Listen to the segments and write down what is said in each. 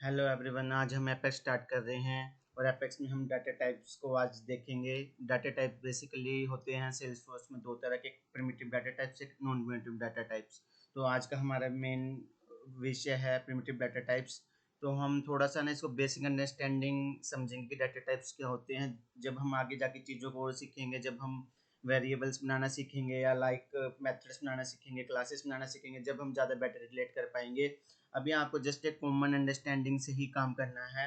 Hello everyone, आज हम apex start कर रहे हैं और एपेक्स में हम डाटा टाइप्स को आज देखेंगे। डाटा टाइप बेसिकली होते हैं सेल्सफोर्स में दो तरह के, प्रिमिटिव डाटा टाइप्स, एक नॉन प्रिमिटिव डाटा टाइप्स। तो आज का हमारा मेन विषय है प्रिमिटिव डाटा टाइप्स। तो हम थोड़ा सा ना इसको बेसिक अंडरस्टैंडिंग समझेंगे कि डाटा टाइप्स क्या होते हैं। जब हम आगे जाके चीज़ों को और सीखेंगे, जब हम वेरिएबल्स बनाना सीखेंगे या मेथड्स बनाना सीखेंगे, क्लासेस बनाना सीखेंगे, जब हम ज़्यादा बेटर रिलेट कर पाएंगे। अभी आपको जस्ट एक कॉमन अंडरस्टैंडिंग से ही काम करना है।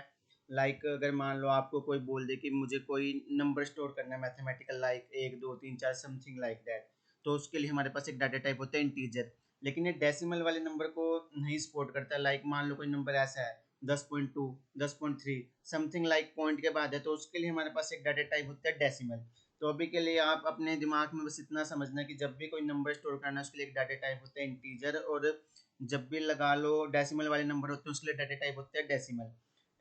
अगर मान लो आपको कोई बोल दे कि मुझे कोई नंबर स्टोर करना है mathematical, like 1 2 3 4 something like that, तो उसके लिए हमारे पास एक डाटा टाइप होता है इंटीजर। लेकिन ये डेसिमल वाले नंबर को नहीं सपोर्ट करता है। मान लो कोई नंबर ऐसा है 10.2, 10.3 समथिंग लाइक पॉइंट के बाद है, तो उसके लिए हमारे पास एक डाटा टाइप होता है डेसिमल। तो अभी के लिए आप अपने दिमाग में बस इतना समझना कि जब भी कोई नंबर स्टोर करना है उसके लिए एक डाटा टाइप होता है इंटीजर, और जब भी लगा लो डेसिमल वाले नंबर होते हैं उसके लिए डाटा टाइप होता है डेसिमल।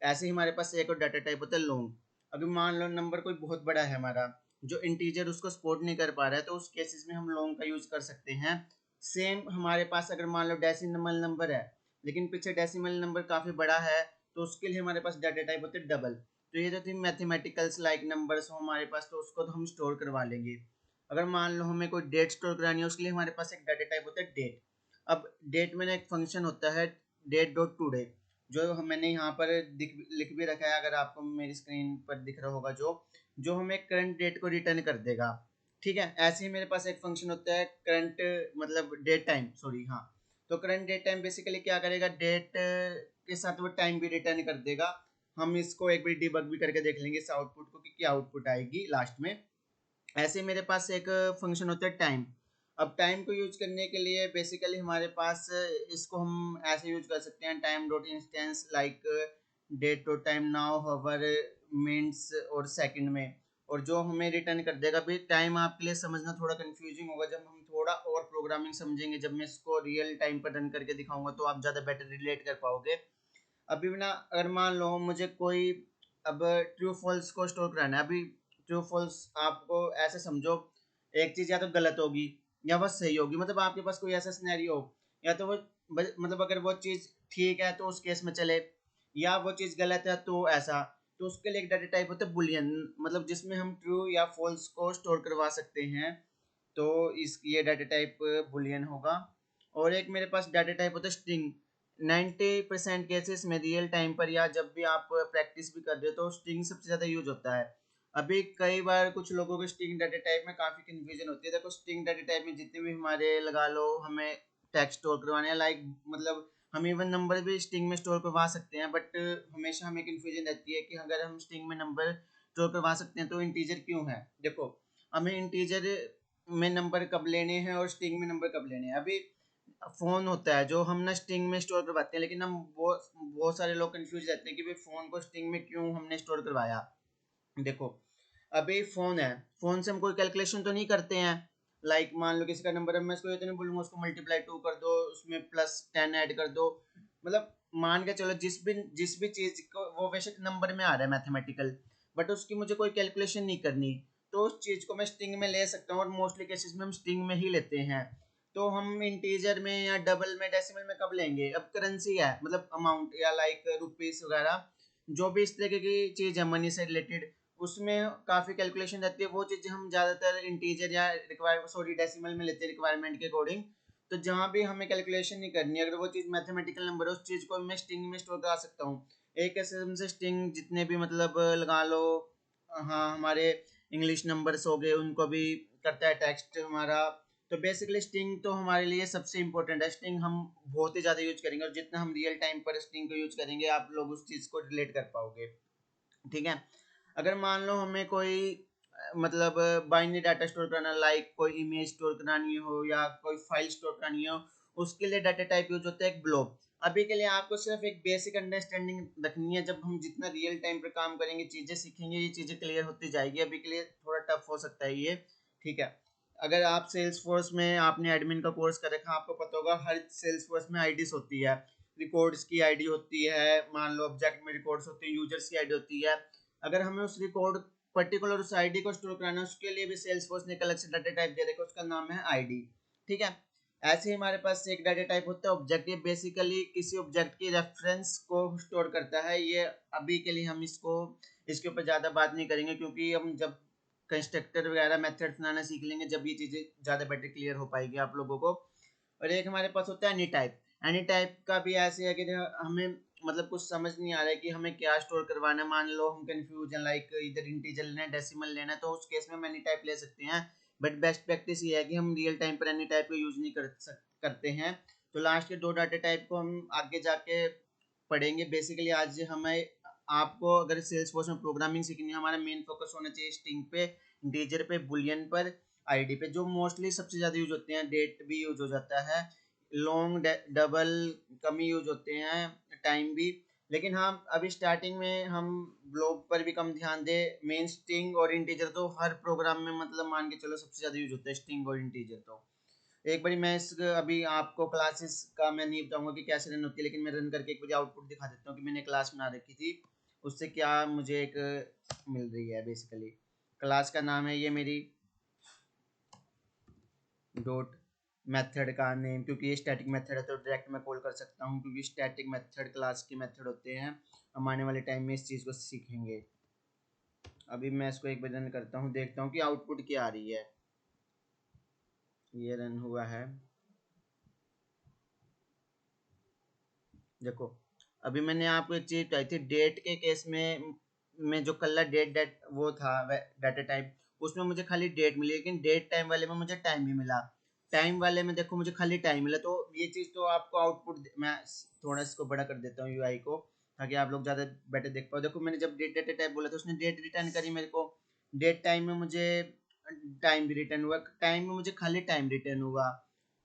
ऐसे ही हमारे पास एक और डाटा टाइप होता है लॉन्ग। अभी मान लो नंबर कोई बहुत बड़ा है हमारा, जो इंटीजर उसको सपोर्ट नहीं कर पा रहा है, तो उस केसेस में हम लॉन्ग का यूज कर सकते हैं। सेम हमारे पास अगर मान लो डेसिमल नंबर है लेकिन पीछे डेसिमल नंबर काफी बड़ा है, तो उसके लिए हमारे पास डाटा टाइप होते हैं डबल। तो ये जो थी मैथमेटिकल्स लाइक नंबर्स हो हमारे पास, तो उसको तो हम स्टोर करवा लेंगे। अगर मान लो हमें कोई डेट स्टोर करानी है, उसके लिए हमारे पास एक डाटा टाइप होता है डेट। अब डेट में ना एक फंक्शन होता है डेट डॉट टूडे, जो मैंने यहाँ पर लिख भी रखा है, अगर आपको मेरी स्क्रीन पर दिख रहा होगा, जो जो हमें करंट डेट को रिटर्न कर देगा। ठीक है, ऐसे ही मेरे पास एक फंक्शन होता है करंट, मतलब डेट टाइम, सॉरी, हाँ। तो करंट डेट टाइम बेसिकली क्या करेगा, डेट के साथ वो टाइम भी रिटर्न कर देगा। हम इसको एक बार डिबग भी करके देख लेंगे इस आउटपुट को कि क्या आउटपुट आएगी लास्ट में। ऐसे मेरे पास एक फंक्शन होता है टाइम। अब टाइम को यूज करने के लिए बेसिकली हमारे पास इसको हम ऐसे यूज कर सकते हैं, time dot instance like date dot time now hour minutes और सेकंड में, और जो हमें रिटर्न कर देगा। भी टाइम आपके लिए समझना थोड़ा कंफ्यूजिंग होगा, जब हम थोड़ा और प्रोग्रामिंग समझेंगे, जब मैं इसको रियल टाइम पर रन करके दिखाऊंगा तो आप ज़्यादा बेटर रिलेट कर पाओगे। अभी भी ना, अगर मान लो मुझे कोई अब ट्रू फॉल्स को स्टोर कराना है। अभी ट्रू फॉल्स आपको ऐसे समझो, एक चीज या तो गलत होगी या वह सही होगी, मतलब आपके पास कोई ऐसा सिनेरियो हो, या तो वो मतलब अगर वो चीज ठीक है तो उस केस में चले, या वो चीज गलत है तो ऐसा। तो उसके लिए एक डाटा टाइप होता है बुलियन, मतलब जिसमें हम ट्रू या फॉल्स को स्टोर करवा सकते हैं। तो इस ये डाटा टाइप बुलियन होगा। और एक मेरे पास डाटा टाइप होता है स्ट्रिंग। 90% केसेस में रियल टाइम पर या जब भी आप प्रैक्टिस भी कर रहे हो तो स्ट्रिंग सबसे ज़्यादा यूज होता है। अभी कई बार कुछ लोगों को स्ट्रिंग डाटा टाइप में काफ़ी कन्फ्यूजन होती है। देखो, स्ट्रिंग डाटा टाइप में जितने भी हमारे लगा लो हमें टेक्स्ट स्टोर करवाने हैं, मतलब हम इवन नंबर भी स्ट्रिंग में स्टोर करवा सकते हैं, बट हमेशा हमें कन्फ्यूजन रहती है कि अगर हम स्ट्रिंग में नंबर स्टोर करवा सकते हैं तो इंटीजर क्यों है। देखो, हमें इंटीजर में नंबर कब लेने हैं और स्ट्रिंग में नंबर कब लेने हैं। अभी फोन होता है जो हम ना स्ट्रिंग में स्टोर करवाते हैं, लेकिन हम वो बहुत सारे लोग कंफ्यूज रहते हैं कि भाई फोन को स्ट्रिंग में क्यों हमने स्टोर करवाया। देखो, अभी फोन है, फोन से हम कोई कैलकुलेशन तो नहीं करते हैं। मान लो किसी का नंबर है, मैं इसको ये तो नहीं बोलूंगा उसको मल्टीप्लाई 2 कर दो, उसमें +10 ऐड कर दो। मतलब मान के चलो जिस भी चीज को, वो बेशक नंबर में आ रहा है मैथमेटिकल, बट उसकी मुझे कोई कैलकुलेशन नहीं करनी, तो उस चीज को मैं स्ट्रिंग में ले सकता हूँ, और मोस्टली केसेस में हम स्ट्रिंग में ही लेते हैं। तो हम इंटीजर में या डबल में डेसिमल में कब लेंगे, अब करेंसी है, मतलब अमाउंट या रुपीस वगैरह, जो भी इस तरीके की चीज है मनी से रिलेटेड, उसमें काफ़ी कैलकुलेशन रहती है। वो चीज़ हम ज़्यादातर इंटीजर या रिक्वायर सॉरी डेसिमल में लेते हैं रिक्वायरमेंट के अकॉर्डिंग। तो जहाँ भी हमें कैलकुलेशन नहीं करनी है, अगर वो चीज़ मैथमेटिकल नंबर है, उस चीज़ को मैं स्ट्रिंग में स्टोर करा सकता हूँ। एक किस्म से स्ट्रिंग जितने भी, मतलब लगा लो, हाँ, हमारे इंग्लिश नंबर्स हो गए, उनको भी करता है टेक्स्ट हमारा। तो बेसिकली स्ट्रिंग तो हमारे लिए सबसे इंपॉर्टेंट है। स्ट्रिंग हम बहुत ही ज़्यादा यूज करेंगे, और जितना हम रियल टाइम पर स्ट्रिंग को यूज करेंगे आप लोग उस चीज़ को रिलेट कर पाओगे। ठीक है, अगर मान लो हमें कोई मतलब बाइनरी डाटा स्टोर करना, कोई इमेज स्टोर करानी हो या कोई फाइल स्टोर करानी हो, उसके लिए डाटा टाइप यूज होता है एक ब्लॉब। अभी के लिए आपको सिर्फ एक बेसिक अंडरस्टैंडिंग रखनी है, जब हम जितना रियल टाइम पर काम करेंगे, चीज़ें सीखेंगे, ये चीज़ें क्लियर होती जाएगी। अभी के लिए थोड़ा टफ हो सकता है ये। ठीक है, अगर आप सेल्स फोर्स में आपने एडमिन का कोर्स कर रखा, आपको पता होगा हर सेल्स फोर्स में आईडीज होती है। रिकॉर्ड्स की आईडी होती है, मान लो ऑब्जेक्ट में रिकॉर्ड्स होते हैं, यूजर्स की आईडी होती है। अगर हमें उस रिकॉर्ड पर्टिकुलर उस आईडी को स्टोर कराना है, उसके लिए भी सेल्स फोर्स ने एक अलग से डाटा टाइप दे रखा है, उसका नाम है आईडी। ठीक है, ऐसे ही हमारे पास एक डाटा टाइप होता है ऑब्जेक्ट। ये बेसिकली किसी ऑब्जेक्ट की रेफरेंस को स्टोर करता है। ये अभी के लिए हम इसके ऊपर ज़्यादा बात नहीं करेंगे, क्योंकि हम जब कंस्ट्रक्टर वगैरह मेथड बनाना सीख लेंगे जब ये चीज़ें ज़्यादा बेटर क्लियर हो पाएगी आप लोगों को। और एक हमारे पास होता है एनी टाइप। एनी टाइप का भी ऐसे है कि हमें मतलब कुछ समझ नहीं आ रहा है कि हमें क्या स्टोर करवाना है। मान लो हम कंफ्यूजन लाइक इधर इंटीजर लेना है डेसिमल लेना है, तो उस केस में हम एनी टाइप ले सकते हैं। बट बेस्ट प्रैक्टिस ये है कि हम रियल टाइम पर एनी टाइप को यूज़ नहीं करते हैं। तो लास्ट के दो डाटा टाइप को हम आगे जाके पढ़ेंगे। बेसिकली आज हमें आपको अगर सेल्स फोर्स में प्रोग्रामिंग सीखनी है, हमारा मेन फोकस होना चाहिए स्ट्रिंग पे, इंटीजर पे, बुलियन पर, आईडी पे, जो मोस्टली सबसे ज़्यादा यूज होते हैं। डेट भी यूज हो जाता है, लॉन्ग डबल कम ही यूज होते हैं, टाइम भी। लेकिन हाँ अभी स्टार्टिंग में हम ग्लोब पर भी कम ध्यान दें। मेन स्ट्रिंग और इंटीजर तो हर प्रोग्राम में मतलब मान के चलो सबसे ज़्यादा यूज होता है स्ट्रिंग और इंटीजर। तो एक बारी मैं इस अभी आपको क्लासेस का मैं नहीं बताऊंगा कि कैसे रन होती है, लेकिन मैं रन करके एक बारी आउटपुट दिखा देता हूँ कि मैंने क्लास बना रखी थी, उससे क्या मुझे एक मिल रही है। बेसिकली क्लास का नाम है ये मेरी डॉट मेथड का नेम, क्योंकि ये स्टैटिक मेथड है तो डायरेक्ट मैं कॉल कर सकता हूँ, क्योंकि स्टैटिक मेथड क्लास के मेथड होते हैं। हम आने वाले टाइम में इस चीज़ को सीखेंगे। अभी मैं इसको एक बार रन करता हूँ, देखता हूँ कि आउटपुट क्या आ रही है। ये रन हुआ है, देखो। अभी मैंने आपको एक चीज बताई थी डेट के केस में जो कलर डेट वो था डाटा टाइप, उसमें मुझे खाली डेट मिली, लेकिन डेट टाइम वाले में मुझे टाइम भी मिला। टाइम वाले में देखो मुझे खाली टाइम मिला। तो ये चीज़ तो आपको आउटपुट मैं थोड़ा इसको बड़ा कर देता हूँ यूआई को, ताकि आप लोग ज़्यादा बेटर देख पाओ। देखो मैंने जब डेट डाटा टाइप बोला तो उसने डेट रिटर्न करी मेरे को, डेट टाइम में मुझे टाइम भी रिटर्न हुआ, टाइम में मुझे खाली टाइम रिटर्न हुआ।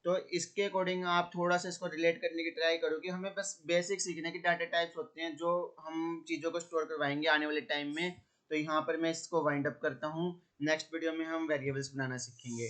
तो इसके अकॉर्डिंग आप थोड़ा सा इसको रिलेट करने की ट्राई करो कि हमें बस बेसिक सीखना है कि डाटा टाइप्स होते हैं जो हम चीज़ों को स्टोर करवाएंगे आने वाले टाइम में। तो यहाँ पर मैं इसको वाइंड अप करता हूँ। नेक्स्ट वीडियो में हम वेरिएबल्स बनाना सीखेंगे।